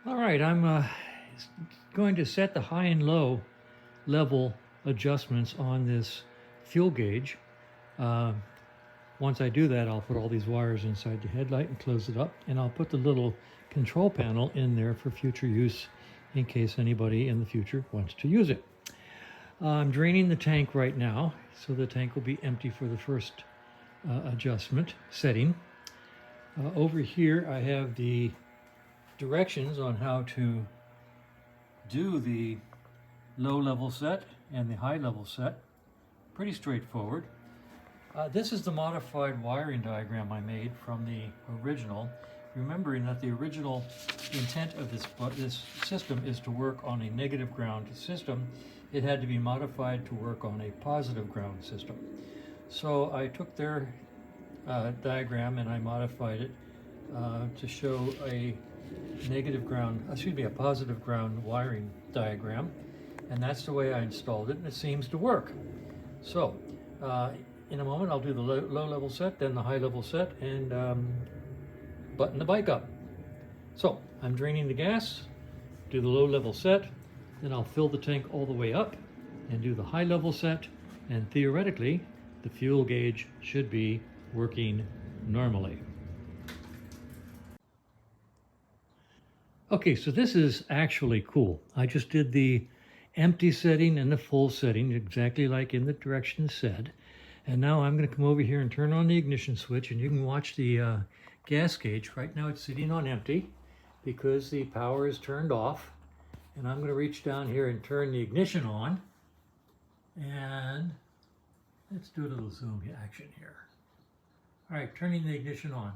All right, I'm going to set the high and low level adjustments on this fuel gauge. Uh, Once I do that, I'll put all these wires inside the headlight and close it up, and I'll put the little control panel in there for future use in case anybody in the future wants to use it. I'm draining the tank right now, so the tank will be empty for the first adjustment setting. Over here I have the directions on how to do the low level set and the high level set. Pretty straightforward. This is the modified wiring diagram I made from the original, remembering that the original intent of this system is to work on a negative ground system. It had to be modified to work on a positive ground system. So I took their diagram and I modified it to show a a positive ground wiring diagram, and that's the way I installed it, and it seems to work. So in a moment I'll do the low level set, then the high level set, and button the bike up. So I'm draining the gas, do the low level set, then I'll fill the tank all the way up and do the high level set, and theoretically the fuel gauge should be working normally. Okay, so this is actually cool. I just did the empty setting and the full setting exactly like in the directions said. And now I'm going to come over here and turn on the ignition switch, and you can watch the gas gauge. Right now it's sitting on empty because the power is turned off. And I'm going to reach down here and turn the ignition on. And let's do a little zoom action here. All right, turning the ignition on.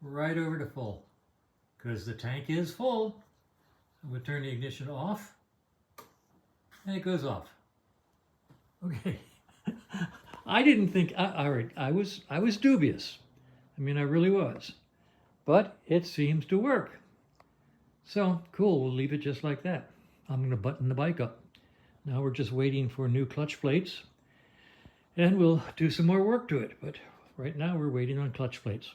Right over to full, because the tank is full. I'm going to turn the ignition off, and it goes off. Okay. I didn't think, all right, I was dubious. I mean, I really was. But it seems to work. So, cool, we'll leave it just like that. I'm going to button the bike up. Now we're just waiting for new clutch plates, and we'll do some more work to it. But right now we're waiting on clutch plates.